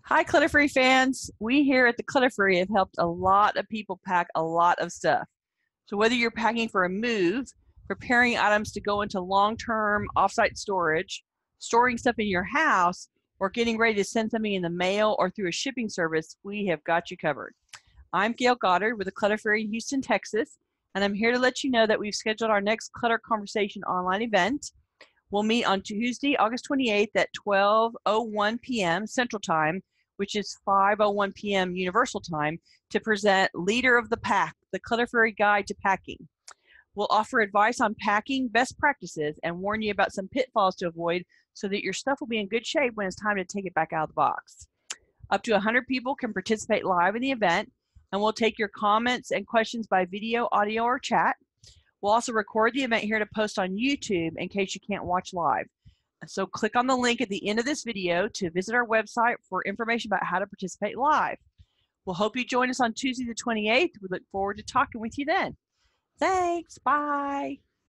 Hi, Clutter Fairy fans. We here at the Clutter Fairy have helped a lot of people pack a lot of stuff. So whether you're packing for a move, preparing items to go into long-term offsite storage, storing stuff in your house, or getting ready to send something in the mail or through a shipping service, we have got you covered. I'm Gayle Goddard with the Clutter Fairy in Houston, Texas, and I'm here to let you know that we've scheduled our next Clutter Conversation online event. We'll meet on Tuesday, August 28th at 12:01 p.m. Central Time, which is 5:01 p.m. Universal Time, to present Leader of the Pack, the Clutter Fairy Guide to Packing. We'll offer advice on packing best practices and warn you about some pitfalls to avoid so that your stuff will be in good shape when it's time to take it back out of the box. Up to 100 people can participate live in the event, and we'll take your comments and questions by video, audio, or chat. We'll also record the event here to post on YouTube in case you can't watch live. So click on the link at the end of this video to visit our website for information about how to participate live. We'll hope you join us on Tuesday the 28th. We look forward to talking with you then. Thanks. Bye.